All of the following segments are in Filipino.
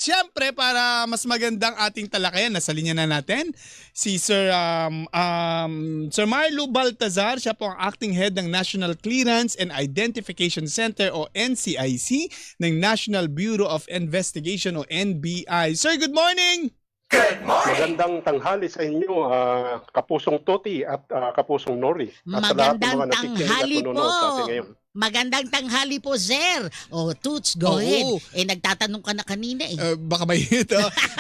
siyempre, para mas magandang ating talakayan, nasa linya na natin si Sir Marlo Baltazar. Siya po ang Acting Head ng National Clearance and Identification Center o NCIC ng National Bureau of Investigation o NBI. Sir, good morning! Magandang tanghali sa inyo, Kapusong Toti at Kapusong Nori. At sa lahat ng mga nakikinig at nanonood sa atin ngayon. Magandang tanghali po, sir. Oh, Toots, go ahead. Nagtatanong ka na kanina eh. Baka may hit.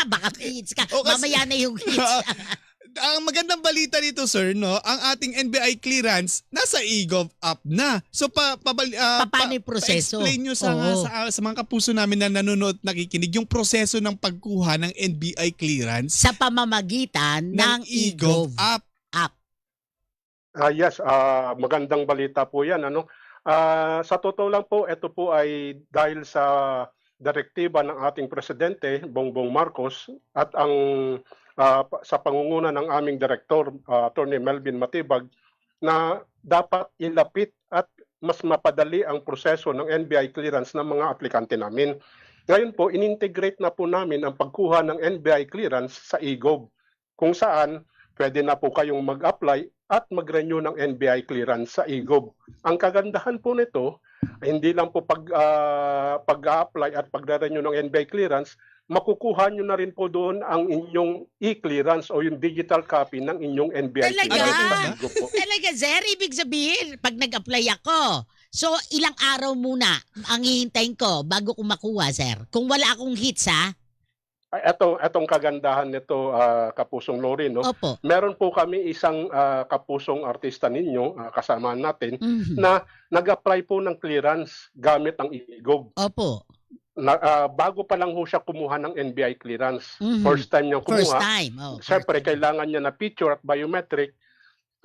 Baka may hits ka. Kasi, mamaya na yung hits. Ang magandang balita dito, sir, no, ang ating NBI clearance nasa eGov app na. So paano yung proseso? Pa-explain nyo sa mga kapuso namin na nanonood, nakikinig, yung proseso ng pagkuha ng NBI clearance sa pamamagitan ng eGov app. Yes, magandang balita po yan. Sa totoo lang po, ito po ay dahil sa direktiba ng ating Presidente, Bongbong Marcos, at sa pangunguna ng aming Direktor, Atty. Melvin Matibag, na dapat ilapit at mas mapadali ang proseso ng NBI clearance ng mga aplikante namin. Ngayon po, inintegrate na po namin ang pagkuha ng NBI clearance sa eGov, kung saan pwede na po kayong mag-apply at mag-renew ng NBI clearance sa eGov. Ang kagandahan po nito, hindi lang po pag-apply at pag-renew ng NBI clearance, makukuha nyo na rin po doon ang inyong e-clearance o yung digital copy ng inyong NBI clearance. Talaga, sir? Ibig sabihin, pag nag-apply ako, so ilang araw muna ang hihintayin ko bago ko makuha, sir? Kung wala akong hits, ha? Etong kagandahan nito, Kapusong Lori, no? Opo. Meron po kami isang kapusong artista ninyo, kasama natin, na nag-apply po ng clearance gamit ang eGov. Opo. Bago pa lang ho siya kumuha ng NBI clearance. First time niyang kumuha. First time. Siyempre, kailangan niya na picture at biometric.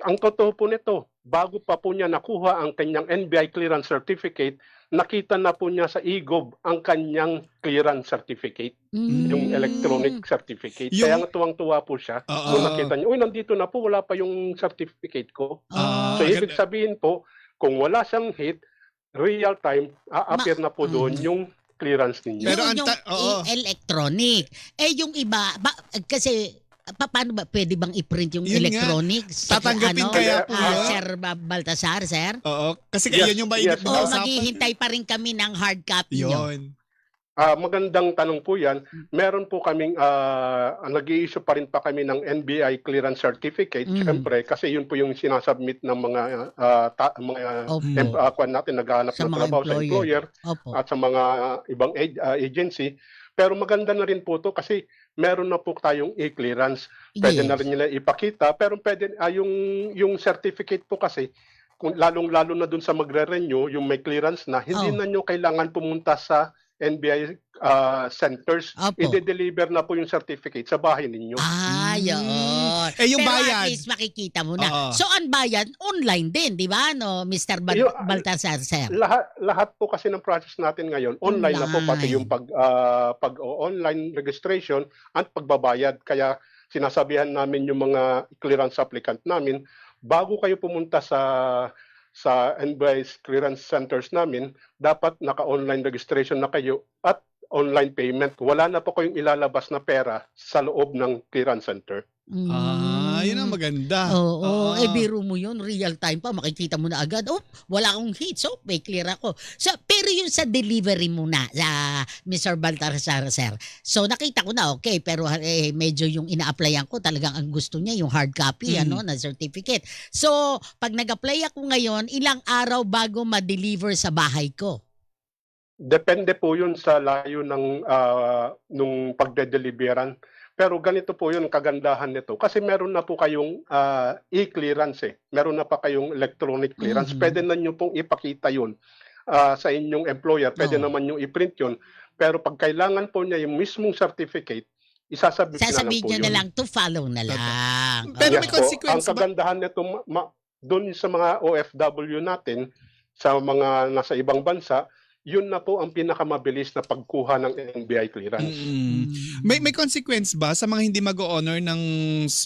Ang totoo po nito, bago pa po niya nakuha ang kanyang NBI clearance certificate, nakita na po niya sa eGov ang kanyang clearance certificate, yung electronic certificate. Kaya nga tuwang-tuwa po siya nung nakita niya, uy, nandito na po, wala pa yung certificate ko. So, ibig sabihin po, kung wala siyang hit, real time, a-appear na po doon yung clearance ninyo. Pero yung electronic. Yung iba, kasi paano ba pwede bang i-print yung electronic? Tatanggapin kaya po Sir Baltazar, sir? Oo. Kasi yan yung mainit na usapan. Maghihintay pa rin kami ng hard copy nyo. Magandang tanong po yan. Meron po kaming, nag-i-issue pa rin pa kami ng NBI clearance certificate, syempre, kasi yun po yung sinasubmit ng mga natin, naghahanap ng trabaho sa employer at sa mga ibang agency. Pero maganda na rin po to kasi meron na po tayong e-clearance. Pwede na rin nila ipakita, pero pwede, yung certificate po kasi, kung lalong-lalo na dun sa magre-renew, yung may clearance na, hindi na nyo kailangan pumunta sa NBI centers. I-deliver na po yung certificate sa bahay ninyo. Yun. Yung pero bayad, at least makikita mo na. So, ang bayad, online din, di ba, no, Mr. Baltazar, sir? Lahat po kasi ng process natin ngayon, online na po, pati yung pag-online registration at pagbabayad. Kaya sinasabihan namin yung mga clearance applicant namin, bago kayo pumunta sa NBI clearance centers namin, dapat naka-online registration na kayo at online payment. Wala na po kayong ilalabas na pera sa loob ng clearance center. Yun ang maganda. Biro mo yun, real time pa, makikita mo na agad, wala akong hits, may clear ako. So, pero yung sa delivery muna, Mr. Baltazar, sir. So, nakita ko na, okay, pero medyo yung ina-applyan ko, talagang ang gusto niya, yung hard copy, na certificate. So, pag nag-apply ako ngayon, ilang araw bago ma-deliver sa bahay ko? Depende po yun sa layo ng nung pagde-deliveran. Pero ganito po yun, kagandahan nito. Kasi meron na po kayong e-clearance. Meron na pa kayong electronic clearance. Pwede na nyo pong ipakita yun sa inyong employer. Pwede naman nyo i-print yun. Pero pag kailangan po niya yung mismong certificate, isasabit na lang po yun. Na lang to follow na lang. Pero may consequence ba? Ang kagandahan nito, doon sa mga OFW natin, sa mga nasa ibang bansa, yun na po ang pinakamabilis na pagkuha ng NBI clearance. May consequence ba sa mga hindi mag-o-honor ng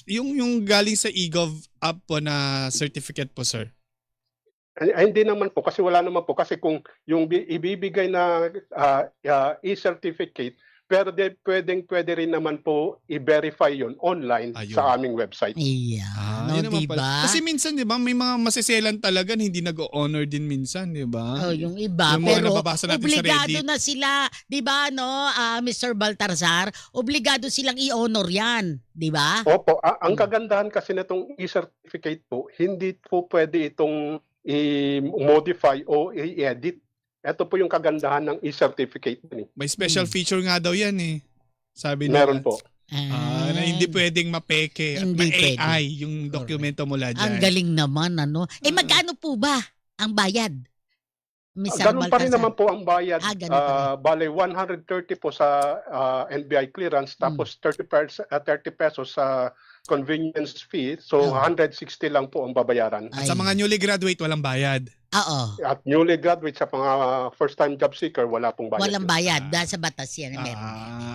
yung galing sa eGov app po na certificate po, sir? Hindi naman po, kasi wala naman po. Kasi kung yung ibibigay na e-certificate, pero pwede rin naman po i-verify yun online Ayun. sa aming website. Ayan, yun naman diba? pala. Kasi minsan, di ba, may mga masiselan talaga na hindi nag-honor din minsan, di ba? Oh, yung iba, Yung mga pero nababasa natin sa obligado Reddit. na sila, 'di ba, no? Mr. Baltarsar, obligado silang i-honor 'yan, 'di ba? Opo, ang Hmm. kagandahan kasi nitong e-certificate po, hindi po pwede itong i-modify o i-edit. Ito po yung kagandahan ng e-certificate. May special feature nga daw yan eh. Sabi Meron nila. po. Na hindi pwedeng mapeke at Hindi ma-AI yung dokumento mula Ang dyan. galing naman, ano? Magkano po ba ang bayad? Mr. Ganun pa rin Baltasar? naman po ang bayad. Ganun pa rin. Bale, 130 po sa NBI clearance, tapos 30 pesos sa convenience fee. So, Oh. 160 lang po ang babayaran. At sa mga newly graduate, walang bayad. Oo. At newly graduate sa mga first-time job seeker, wala pong bayad. Walang bayad. Dahil sa batas yan. Meron.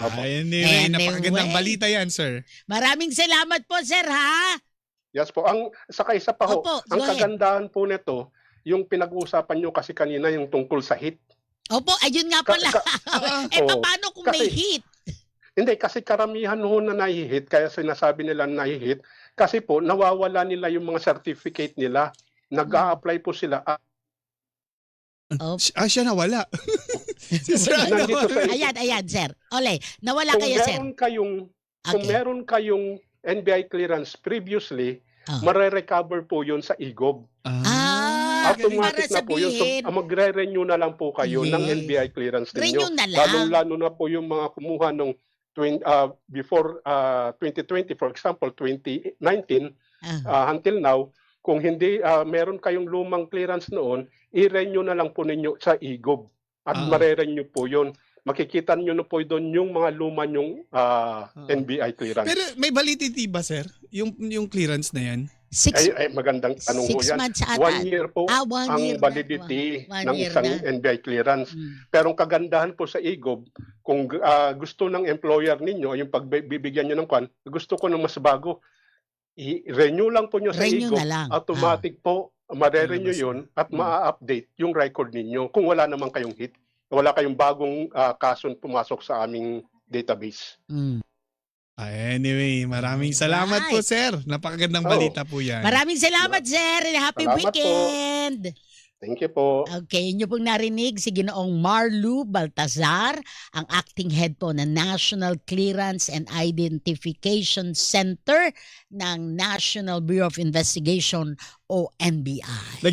Opo. Anyway, napakagandang Anyway. balita yan, sir. Maraming salamat po, sir, ha? Yes po. Saka isa pa ho, Opo, ang go ahead. kagandahan po nito, yung pinag-uusapan nyo kasi kanina yung tungkol sa heat. Opo, ayun nga pala. Oo. Paano kung may Kasi- heat? Hindi, kasi karamihan ho na nahihit, kaya sinasabi nila nahihit, kasi po nawawala nila yung mga certificate nila. Nag-a-apply po sila. Opo. Siya nawala. Si sir Nandito nawala. sa- Ayan, sir. Ole, nawala Kung kayo, sir. kung Okay. meron kayong NBI clearance previously, Ah. mare-recover po yun sa IGOB. para Automatic na po yun. So, sabihin- magre-renew na lang po kayo ng Yes. NBI clearance Renew ninyo. na lang. Lalong-lalo na po yung mga kumuha nung before 2020, for example, 2019, until now, kung hindi meron kayong lumang clearance noon, i-renew na lang po ninyo sa IGOB. At mare-renew po yun. Makikita nyo na po doon yung mga luma nyong NBI clearance. Pero may validity ba, sir? Yung clearance na yan? Magandang tanong po 6 yan. months ata. 1 year po 1 ang year na. validity One ng year isang na. NBI clearance. Pero ang kagandahan po sa IGOB, kung gusto ng employer ninyo, yung pagbibigyan nyo ng kwan, gusto ko ng mas bago, i-renew lang po nyo sa Renew IGOB, na lang. automatic po, mare-renew yun at ma-update yung record ninyo kung wala naman kayong hit. Wala kayong bagong kasong pumasok sa aming database. Anyway, maraming salamat po, sir. Napakagandang balita po yan. Maraming salamat, sir. Happy Salamat po. weekend. Thank you po. Okay, inyo pong narinig si Ginoong Marlu Baltazar, ang acting head po ng National Clearance and Identification Center ng National Bureau of Investigation o NBI.